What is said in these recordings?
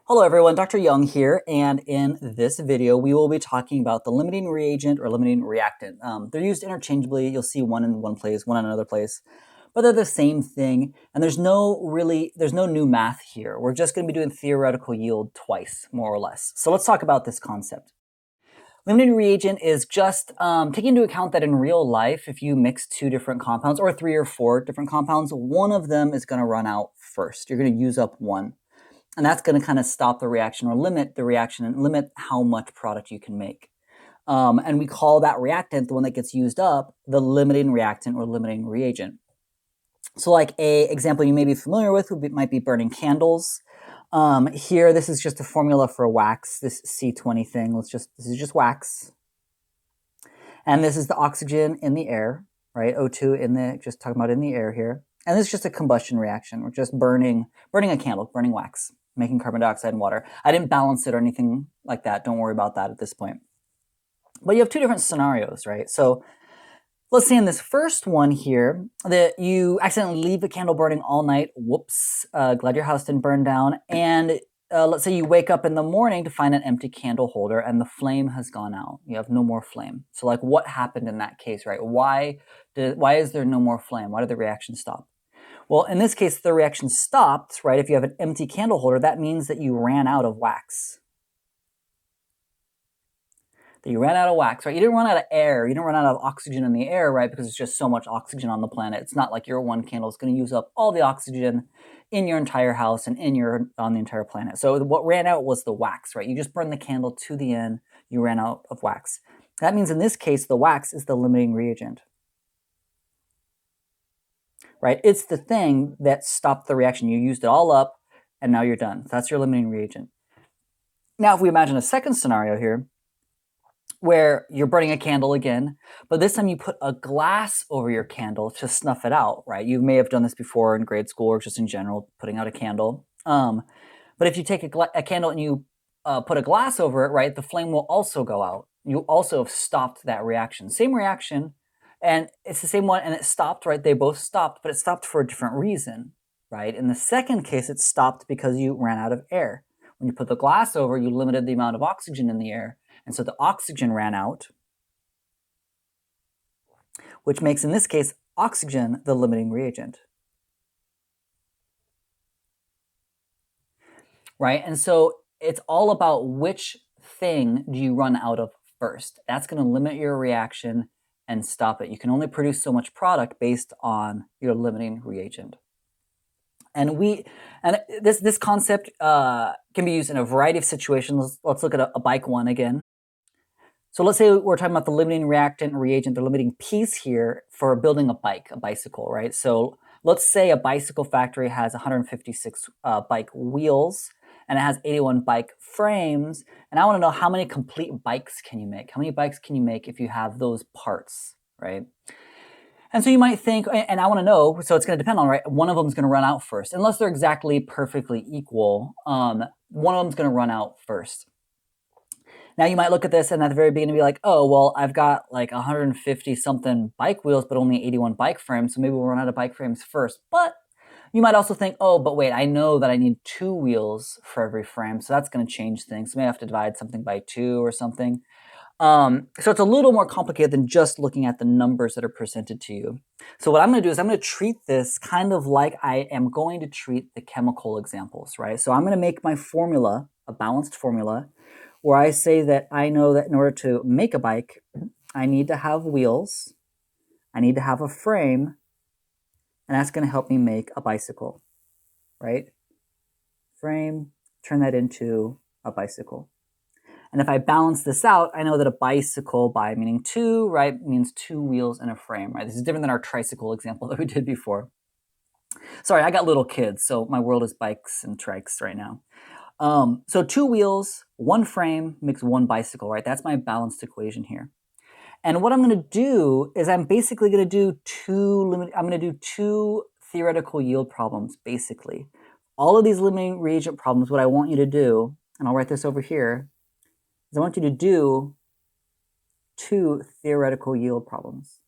Hello everyone, Dr. Young here, and in this video we will be talking about the limiting reagent or limiting reactant. They're used interchangeably. You'll see one in one place, one in another place, but they're the same thing, and there's no new math here. We're just going to be doing theoretical yield twice, more or less. So let's talk about this concept. Limiting reagent is just taking into account that in real life, if you mix two different compounds, or 3 or 4 different compounds, one of them is going to run out first. You're going to use up one. And that's going to kind of stop the reaction or limit the reaction and limit how much product you can make. And we call that reactant, the one that gets used up, the limiting reactant or limiting reagent. So like a example you may be familiar with might be burning candles. Here, this is just a formula for wax, this C20 thing. This is just wax. And this is the oxygen in the air, right? O2 just talking about in the air here. And this is just a combustion reaction. We're just burning a candle, burning wax, making carbon dioxide and water. I didn't balance it or anything like that. Don't worry about that at this point. But you have two different scenarios, right? So let's say in this first one here that you accidentally leave the candle burning all night. Whoops, glad your house didn't burn down. And let's say you wake up in the morning to find an empty candle holder and the flame has gone out. You have no more flame. So like what happened in that case, right? Why is there no more flame? Why did the reaction stop? Well, in this case, the reaction stopped, right? If you have an empty candle holder, that means that you ran out of wax. That you ran out of wax, right? You didn't run out of air. You didn't run out of oxygen in the air, right? Because it's just so much oxygen on the planet. It's not like your one candle is going to use up all the oxygen in your entire house and on the entire planet. So what ran out was the wax, right? You just burned the candle to the end. You ran out of wax. That means in this case, the wax is the limiting reagent. Right? It's the thing that stopped the reaction. You used it all up, and now you're done. So that's your limiting reagent. Now, if we imagine a second scenario here, where you're burning a candle again, but this time you put a glass over your candle to snuff it out, right? You may have done this before in grade school or just in general, putting out a candle. But if you take a candle and you put a glass over it, right, the flame will also go out. You also have stopped that reaction. Same reaction, and it's the same one, and it stopped, right? They both stopped, but it stopped for a different reason, right? In the second case, it stopped because you ran out of air. When you put the glass over, you limited the amount of oxygen in the air, and so the oxygen ran out, which makes, in this case, oxygen the limiting reagent. Right? And so it's all about which thing do you run out of first. That's going to limit your reaction and stop it. You can only produce so much product based on your limiting reagent. And this concept can be used in a variety of situations. Let's look at a bike one again. So let's say we're talking about the limiting reactant and reagent, the limiting piece here for building a bicycle, right? So let's say a bicycle factory has 156 bike wheels and it has 81 bike frames. And I want to know, how many complete bikes can you make? How many bikes can you make if you have those parts, right? And so you might think, and I want to know, so it's going to depend on, right, one of them is going to run out first. Unless they're exactly perfectly equal, one of them is going to run out first. Now you might look at this and at the very beginning be like, oh, well, I've got like 150 something bike wheels, but only 81 bike frames. So maybe we'll run out of bike frames first. But you might also think, oh, but wait, I know that I need 2 wheels for every frame. So that's going to change things. So maybe I have to divide something by 2 or something. So it's a little more complicated than just looking at the numbers that are presented to you. So what I'm going to do is I'm going to treat this kind of like I am going to treat the chemical examples, right? So I'm going to make my formula, a balanced formula, where I say that I know that in order to make a bike, I need to have wheels, I need to have a frame, and that's going to help me make a bicycle, right? Frame, turn that into a bicycle. And if I balance this out, I know that a bicycle, by meaning 2, right, means 2 wheels and a frame, right? This is different than our tricycle example that we did before. Sorry, I got little kids, so my world is bikes and trikes right now. So 2 wheels, 1 frame makes 1 bicycle, right? That's my balanced equation here. And what I'm going to do is I'm basically going to do 2 theoretical yield problems, basically. All of these limiting reagent problems, what I want you to do, and I'll write this over here, is I want you to do 2 theoretical yield problems.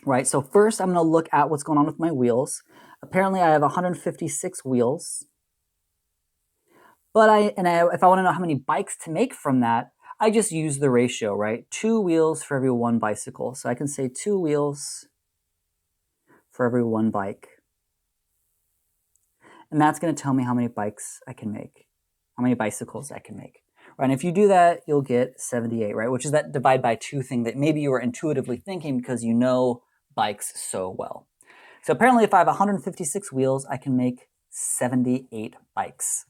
right? So first I'm going to look at what's going on with my wheels. Apparently I have 156 wheels. But if I want to know how many bikes to make from that, I just use the ratio, right? 2 wheels for every 1 bicycle. So I can say 2 wheels for every 1 bike. And that's going to tell me how many bikes I can make, how many bicycles I can make. Right? And if you do that, you'll get 78, right? Which is that divide by 2 thing that maybe you were intuitively thinking because you know bikes so well. So apparently if I have 156 wheels, I can make 78 bikes.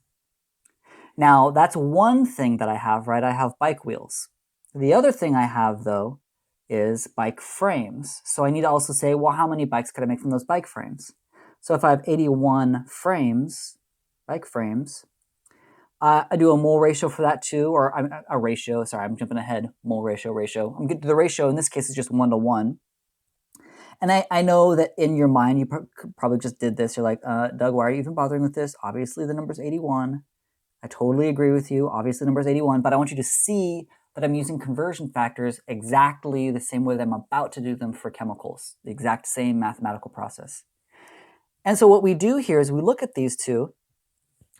Now, that's one thing that I have, right? I have bike wheels. The other thing I have, though, is bike frames. So I need to also say, well, how many bikes could I make from those bike frames? So if I have 81 frames, bike frames, I do a mole ratio for that too, or a ratio. Sorry, I'm jumping ahead. Mole ratio. I'm getting to the ratio. In this case, is just 1 to 1. And I know that in your mind, you probably just did this. You're like, Doug, why are you even bothering with this? Obviously, the number's 81. I totally agree with you. Obviously, the number is 81, but I want you to see that I'm using conversion factors exactly the same way that I'm about to do them for chemicals, the exact same mathematical process. And so what we do here is we look at these two.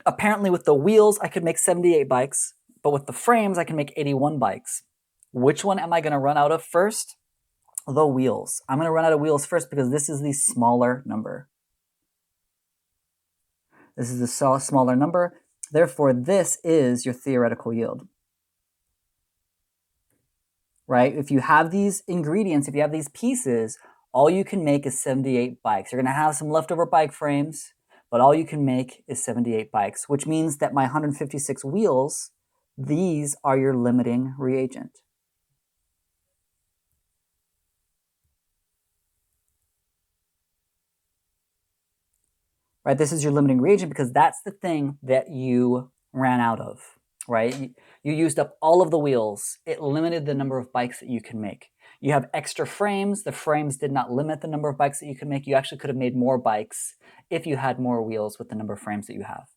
Apparently, with the wheels, I could make 78 bikes, but with the frames, I can make 81 bikes. Which one am I going to run out of first? The wheels. I'm going to run out of wheels first because this is the smaller number. This is the smaller number. Therefore, this is your theoretical yield. Right? If you have these ingredients, if you have these pieces, all you can make is 78 bikes. You're going to have some leftover bike frames, but all you can make is 78 bikes, which means that my 156 wheels, these are your limiting reagent. Right? This is your limiting reagent because that's the thing that you ran out of, right? You used up all of the wheels. It limited the number of bikes that you can make. You have extra frames. The frames did not limit the number of bikes that you can make. You actually could have made more bikes if you had more wheels with the number of frames that you have.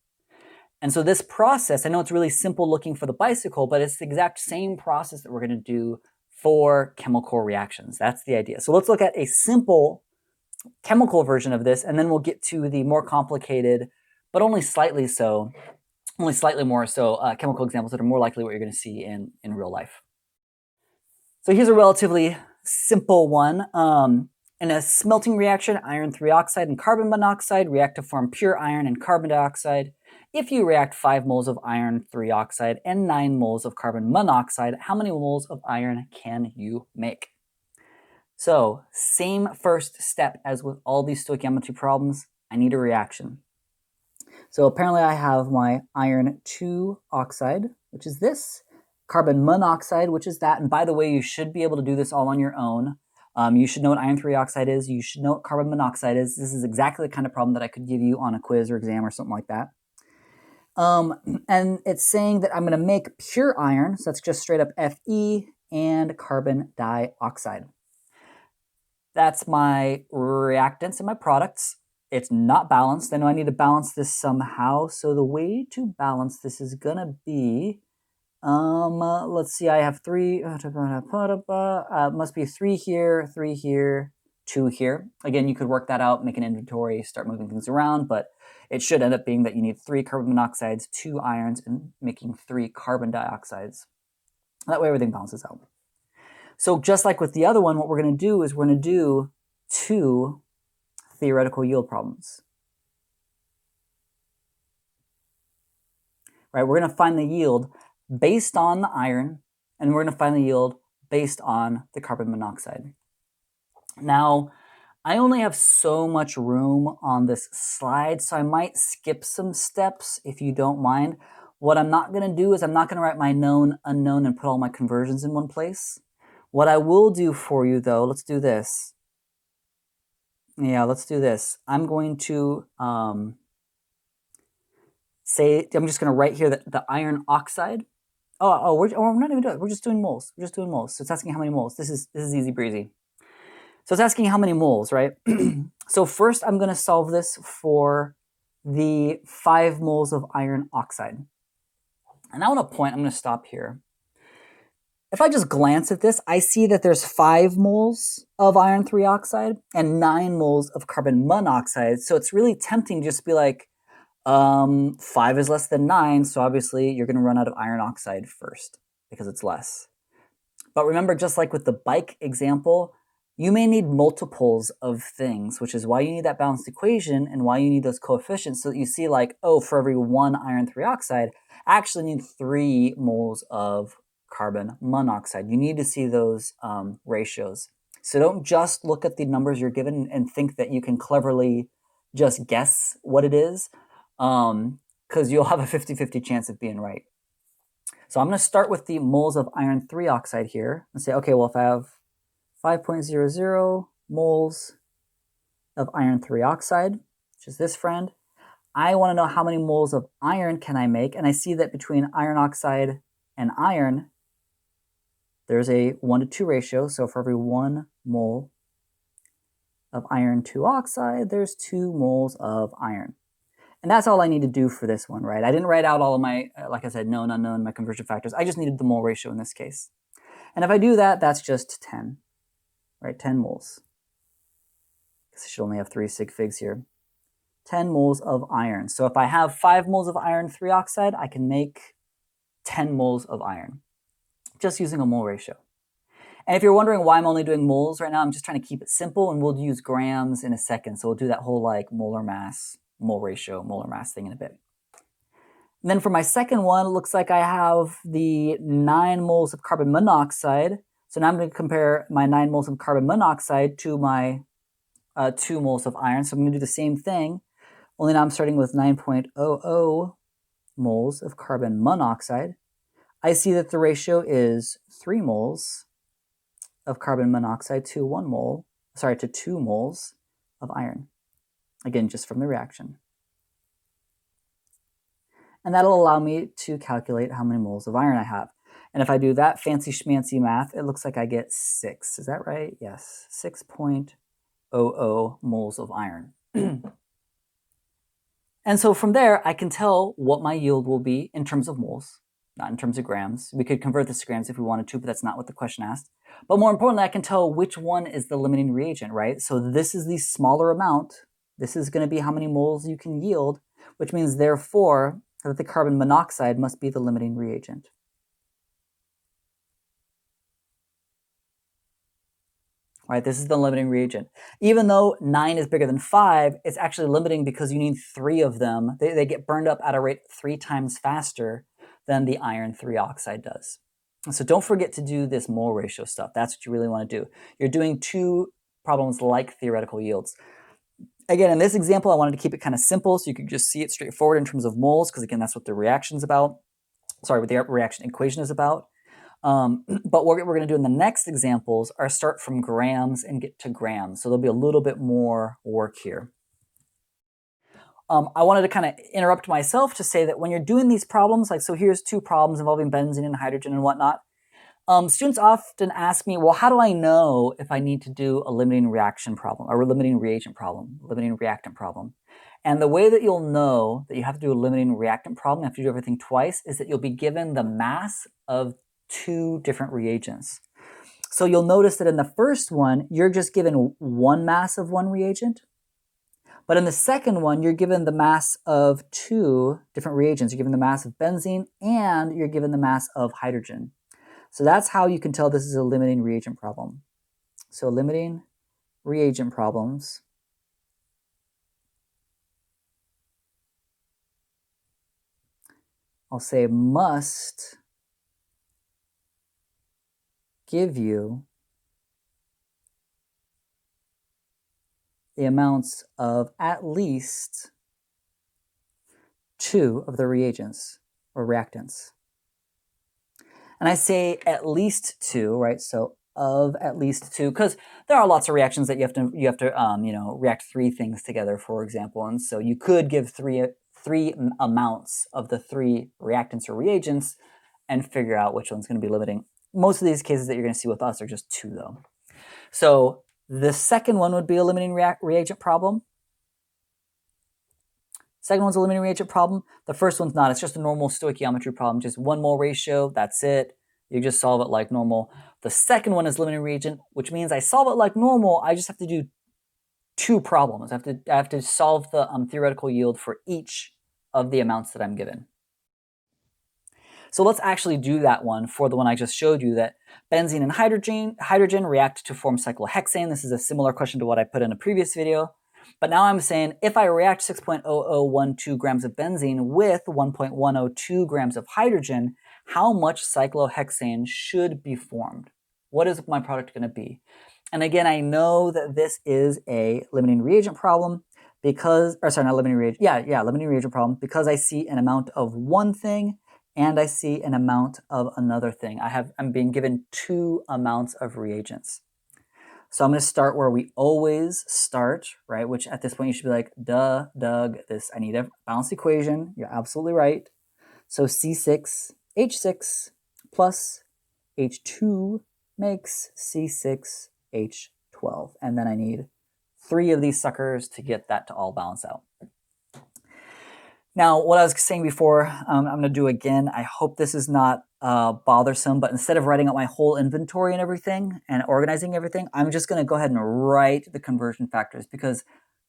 And so this process, I know it's really simple looking for the bicycle, but it's the exact same process that we're going to do for chemical reactions. That's the idea. So let's look at a simple chemical version of this, and then we'll get to the more complicated, but only slightly more so, chemical examples that are more likely what you're going to see in real life. So here's a relatively simple one. In a smelting reaction, iron 3 oxide and carbon monoxide react to form pure iron and carbon dioxide. If you react 5 moles of iron 3 oxide and 9 moles of carbon monoxide, how many moles of iron can you make? So, same first step as with all these stoichiometry problems, I need a reaction. So apparently I have my iron 2 oxide, which is this, carbon monoxide, which is that, and by the way, you should be able to do this all on your own. You should know what iron 3 oxide is, you should know what carbon monoxide is. This is exactly the kind of problem that I could give you on a quiz or exam or something like that. And it's saying that I'm going to make pure iron, so that's just straight up Fe and carbon dioxide. That's my reactants and my products. It's not balanced. I know I need to balance this somehow. So the way to balance this is going to be, let's see, I have 3, must be 3 here, 3 here, 2 here. Again, you could work that out, make an inventory, start moving things around, but it should end up being that you need 3 carbon monoxides, 2 irons, and making 3 carbon dioxides. That way everything balances out. So just like with the other one, what we're going to do is we're going to do 2 theoretical yield problems. Right? We're going to find the yield based on the iron, and we're going to find the yield based on the carbon monoxide. Now, I only have so much room on this slide, so I might skip some steps if you don't mind. What I'm not going to do is I'm not going to write my known, unknown, and put all my conversions in one place. What I will do for you, though, let's do this. Yeah, let's do this. I'm going to say, I'm just going to write here that the iron oxide. We're not even doing it. We're just doing moles. We're just doing moles. So it's asking how many moles. This is easy breezy. So it's asking how many moles, right? So first I'm going to solve this for the 5 moles of iron oxide. And now at a point, I'm going to stop here. if I just glance at this, I see that there's 5 moles of iron 3 oxide and 9 moles of carbon monoxide. So it's really tempting just to be like, 5 is less than 9, so obviously you're going to run out of iron oxide first because it's less. But remember, just like with the bike example, you may need multiples of things, which is why you need that balanced equation and why you need those coefficients so that you see like, oh, for every 1 iron 3 oxide, I actually need 3 moles of carbon monoxide. You need to see those ratios. So don't just look at the numbers you're given and think that you can cleverly just guess what it is, because you'll have a 50-50 chance of being right. So I'm going to start with the moles of iron 3 oxide here and say, okay, well, if I have 5.00 moles of iron 3 oxide, which is this friend, I want to know how many moles of iron can I make, and I see that between iron oxide and iron, there's a 1:2 ratio, so for every 1 mole of iron 2 oxide, there's 2 moles of iron. And that's all I need to do for this one, right? I didn't write out all of my, like I said, known, unknown, my conversion factors. I just needed the mole ratio in this case. And if I do that, that's just 10, right? 10 moles. Because I should only have 3 sig figs here. 10 moles of iron. So if I have 5 moles of iron 3 oxide, I can make 10 moles of iron, just using a mole ratio. And if you're wondering why I'm only doing moles right now, I'm just trying to keep it simple, and we'll use grams in a second. So we'll do that whole like molar mass, mole ratio, molar mass thing in a bit. And then for my second one, it looks like I have the 9 moles of carbon monoxide. So now I'm going to compare my 9 moles of carbon monoxide to my 2 moles of iron. So I'm going to do the same thing, only now I'm starting with 9.00 moles of carbon monoxide. I see that the ratio is 3 moles of carbon monoxide to 2 moles of iron. Again, just from the reaction. And that'll allow me to calculate how many moles of iron I have. And if I do that fancy schmancy math, it looks like I get 6. Is that right? Yes, 6.00 moles of iron. And so from there, I can tell what my yield will be in terms of moles, not in terms of grams. We could convert this to grams if we wanted to, but that's not what the question asked. But more importantly, I can tell which one is the limiting reagent, right? So this is the smaller amount. This is going to be how many moles you can yield, which means therefore that the carbon monoxide must be the limiting reagent. Right, this is the limiting reagent. Even though 9 is bigger than 5, it's actually limiting because you need 3 of them. They get burned up at a rate 3 times faster than the iron 3 oxide does. So don't forget to do this mole ratio stuff. That's what you really want to do. You're doing 2 problems like theoretical yields. Again, in this example, I wanted to keep it kind of simple so you could just see it straightforward in terms of moles, because again, that's what the reaction's about. Sorry, what the reaction equation is about. But what we're going to do in the next examples are start from grams and get to grams. So there'll be a little bit more work here. I wanted to kind of interrupt myself to say that when you're doing these problems, like so here's 2 problems involving benzene and hydrogen and whatnot, students often ask me, well, how do I know if I need to do a limiting reaction problem or a limiting reagent problem, limiting reactant problem? And the way that you'll know that you have to do a limiting reactant problem, you have to do everything twice, is that you'll be given the mass of 2 different reagents. So you'll notice that in the first one, you're just given 1 mass of 1 reagent. But in the second one, you're given the mass of 2 different reagents. You're given the mass of benzene and you're given the mass of hydrogen. So that's how you can tell this is a limiting reagent problem. So limiting reagent problems I'll say must give you the amounts of at least 2 of the reagents or reactants. And I say at least 2, right? So of at least 2, because there are lots of reactions that you have to react 3 things together, for example. And so you could give three amounts of the 3 reactants or reagents and figure out which one's going to be limiting. Most of these cases that you're going to see with us are just 2, though. So the second one would be a limiting reagent problem. Second one's a limiting reagent problem. The first one's not. It's just a normal stoichiometry problem, just 1 mole ratio, that's it. You just solve it like normal. The second one is limiting reagent, which means I solve it like normal. I just have to do 2 problems. I have to solve the theoretical yield for each of the amounts that I'm given. So let's actually do that one for the one I just showed you, that benzene and hydrogen react to form cyclohexane. This is a similar question to what I put in a previous video. But now I'm saying if I react 6.0012 grams of benzene with 1.102 grams of hydrogen, how much cyclohexane should be formed? What is my product going to be? And again, I know that this is a limiting reagent problem because, or sorry, not limiting reagent. Yeah, limiting reagent problem because I see an amount of one thing and I see an amount of another thing. I'm being given 2 amounts of reagents. So I'm going to start where we always start, right? Which at this point you should be like, duh, Doug, I need a balanced equation. You're absolutely right. So C6H6 plus H2 makes C6H12. And then I need 3 of these suckers to get that to all balance out. Now, what I was saying before, I'm going to do again. I hope this is not bothersome, but instead of writing out my whole inventory and everything and organizing everything, I'm just going to go ahead and write the conversion factors because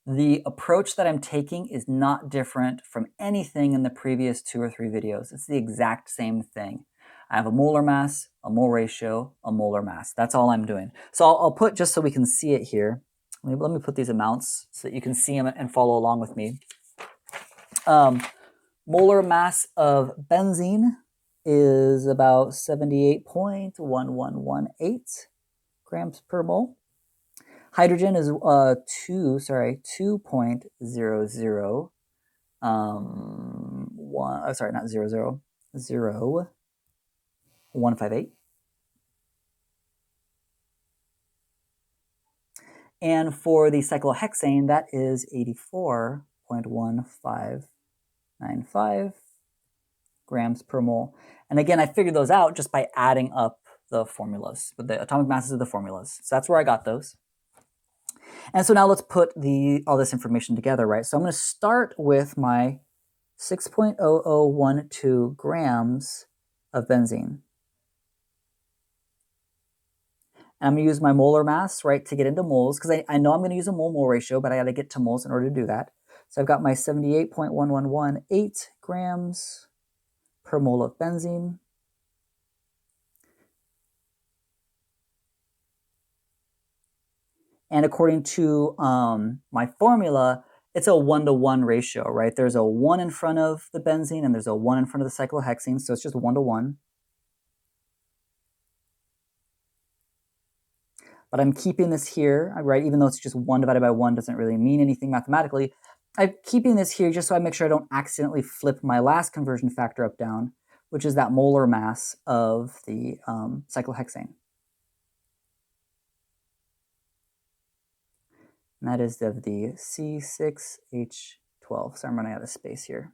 the approach that I'm taking is not different from anything in the previous 2 or 3 videos. It's the exact same thing. I have a molar mass, a mole ratio, a molar mass. That's all I'm doing. So I'll put, just so we can see it here, let me put these amounts so that you can see them and follow along with me. Molar mass of benzene is about 78.1118 grams per mole. Hydrogen is 2.00 158. And for the cyclohexane, that is 84.1595 grams per mole. And again, I figured those out just by adding up the formulas, the atomic masses of the formulas. So that's where I got those. And so now let's put all this information together, right? So I'm going to start with my 6.0012 grams of benzene. And I'm going to use my molar mass, right, to get into moles, because I know I'm going to use a mole-mole ratio, but I got to get to moles in order to do that. So I've got my 78.1118 grams per mole of benzene. And according to my formula, it's a 1-to-1 ratio, right? There's a 1 in front of the benzene and there's a 1 in front of the cyclohexane, so it's just 1-to-1. But I'm keeping this here, right? Even though it's just 1 divided by 1 doesn't really mean anything mathematically. I'm keeping this here just so I make sure I don't accidentally flip my last conversion factor up down, which is that molar mass of the cyclohexane. And that is of the C6H12. So I'm running out of space here.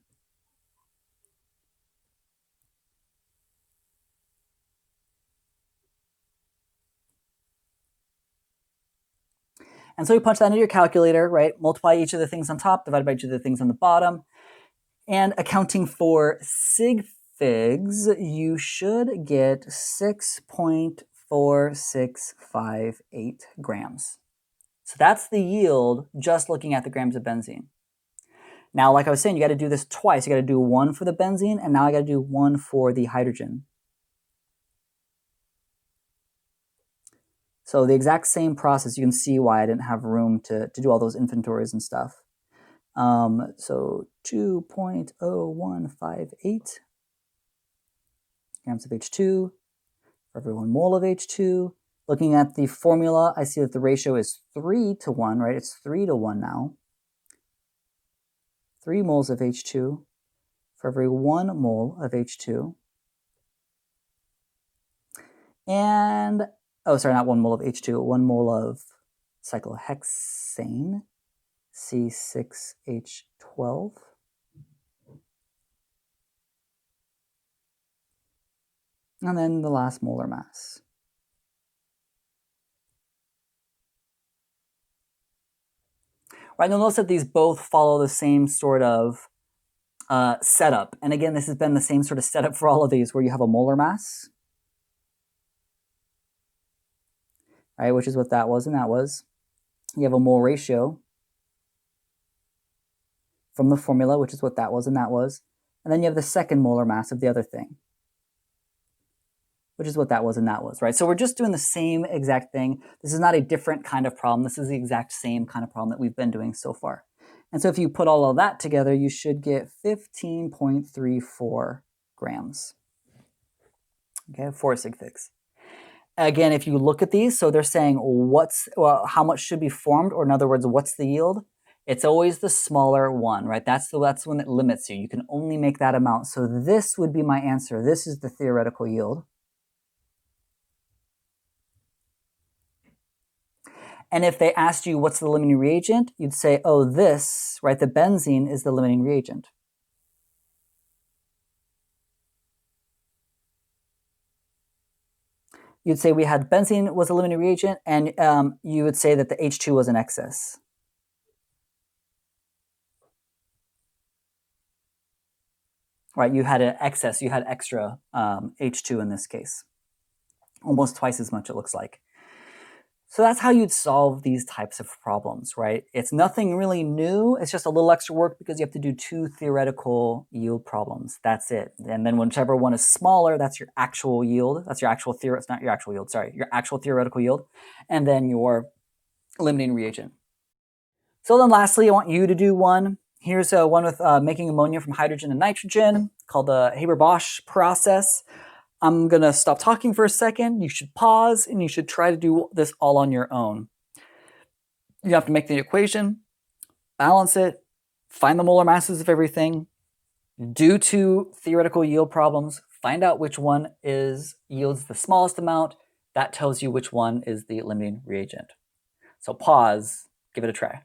And so you punch that into your calculator, right? Multiply each of the things on top, divided by each of the things on the bottom. And accounting for sig figs, you should get 6.4658 grams. So that's the yield just looking at the grams of benzene. Now, like I was saying, you got to do this twice. You got to do 1 for the benzene, and now I got to do 1 for the hydrogen. So the exact same process, you can see why I didn't have room to do all those inventories and stuff. So 2.0158 grams of H2 for every 1 mole of H2. Looking at the formula, I see that the ratio is 3-to-1, right? It's 3-to-1 now. 3 moles of H2 for every 1 mole of H2. And, oh, sorry, not 1 mole of H2, 1 mole of cyclohexane, C6H12. And then the last molar mass. Right, you'll notice that these both follow the same sort of setup. And again, this has been the same sort of setup for all of these, where you have a molar mass, right, which is what that was and that was. You have a mole ratio from the formula, which is what that was and that was. And then you have the second molar mass of the other thing, which is what that was and that was, right? So we're just doing the same exact thing. This is not a different kind of problem. This is the exact same kind of problem that we've been doing so far. And so if you put all of that together, you should get 15.34 grams. Okay, 4 sig figs. Again, if you look at these, so they're saying how much should be formed, or in other words, what's the yield? It's always the smaller one, right? That's the one that limits you. You can only make that amount. So this would be my answer. This is the theoretical yield. And if they asked you what's the limiting reagent, you'd say, oh, this, right? The benzene is the limiting reagent. You'd say we had benzene was a limiting reagent, and you would say that the H2 was an excess. Right, you had an excess, you had extra H2 in this case. Almost twice as much, it looks like. So that's how you'd solve these types of problems, right? It's nothing really new. It's just a little extra work because you have to do 2 theoretical yield problems. That's it. And then whichever one is smaller, that's your actual yield. That's your actual theory. It's not your actual yield, sorry. Your actual theoretical yield. And then your limiting reagent. So then lastly, I want you to do one. Here's one with making ammonia from hydrogen and nitrogen called the Haber-Bosch process. I'm going to stop talking for a second. You should pause, and you should try to do this all on your own. You have to make the equation, balance it, find the molar masses of everything, do 2 theoretical yield problems, find out which one yields the smallest amount. That tells you which one is the limiting reagent. So pause, give it a try.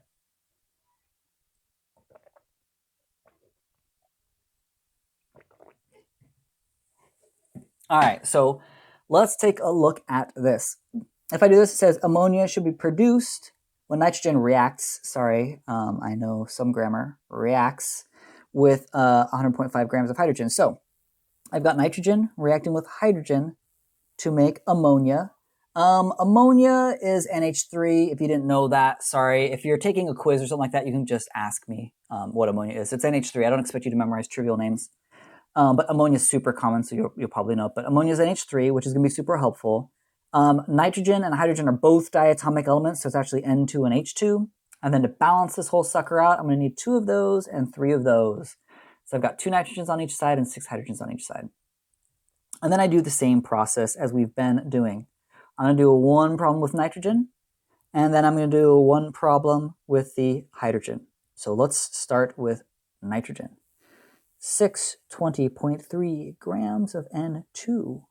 All right, so let's take a look at this. If I do this, it says ammonia should be produced when nitrogen reacts, I know some grammar, reacts with 100.5 grams of hydrogen. So I've got nitrogen reacting with hydrogen to make ammonia. Ammonia is NH3. If you didn't know that, sorry. If you're taking a quiz or something like that, you can just ask me what ammonia is. It's NH3. I don't expect you to memorize trivial names. But ammonia is super common, so you'll probably know. But ammonia is NH3, which is going to be super helpful. Nitrogen and hydrogen are both diatomic elements, so it's actually N2 and H2. And then to balance this whole sucker out, I'm going to need 2 of those and 3 of those. So I've got 2 nitrogens on each side and 6 hydrogens on each side. And then I do the same process as we've been doing. I'm going to do 1 problem with nitrogen, and then I'm going to do 1 problem with the hydrogen. So let's start with nitrogen. 620.3 grams of N2.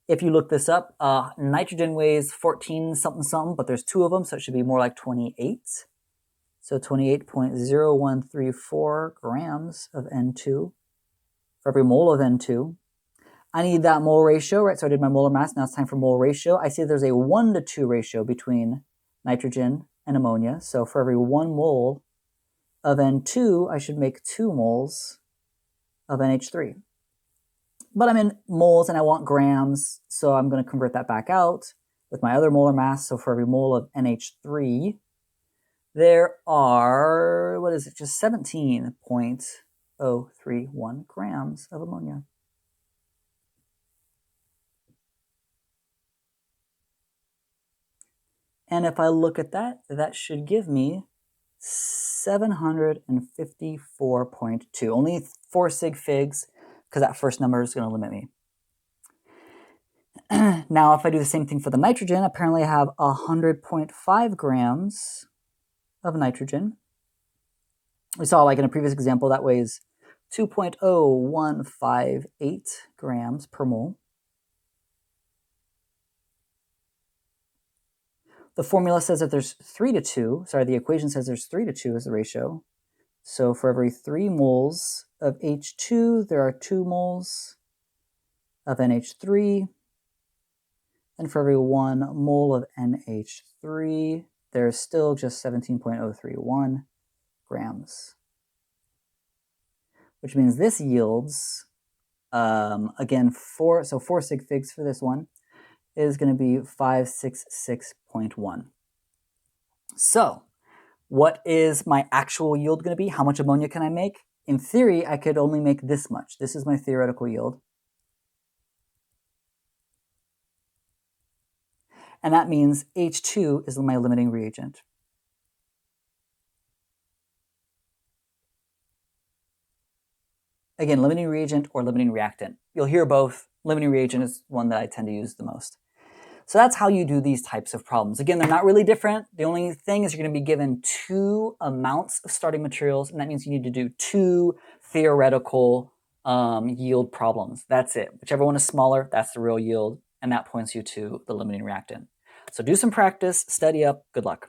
If you look this up, nitrogen weighs 14 something something, but there's 2 of them, so it should be more like 28. So 28.0134 grams of N2 for every mole of N2. I need that mole ratio, right? So I did my molar mass. Now it's time for mole ratio. I see there's a 1:2 ratio between nitrogen and ammonia. So for every 1 mole of N2, I should make 2 moles of NH3. But I'm in moles and I want grams, so I'm going to convert that back out with my other molar mass. So for every mole of NH3, there are, just 17.031 grams of ammonia. And if I look at that, that should give me 754.2. Only 4 sig figs, because that first number is going to limit me. Now, if I do the same thing for the nitrogen, apparently I have 100.5 grams of nitrogen. We saw, like in a previous example, that weighs 2.0158 grams per mole. The formula says that there's 3:2. The equation says there's 3:2 is the ratio. So for every 3 moles of H2, there are 2 moles of NH3. And for every 1 mole of NH3, there's still just 17.031 grams. Which means this yields, again, 4 sig figs for this one. is going to be 566.1. So what is my actual yield going to be? How much ammonia can I make? In theory, I could only make this much. This is my theoretical yield. And that means H2 is my limiting reagent. Again, limiting reagent or limiting reactant. You'll hear both. Limiting reagent is one that I tend to use the most. So that's how you do these types of problems. Again, they're not really different. The only thing is you're going to be given 2 amounts of starting materials, and that means you need to do 2 theoretical yield problems. That's it. Whichever one is smaller, that's the real yield, and that points you to the limiting reactant. So do some practice, study up, good luck.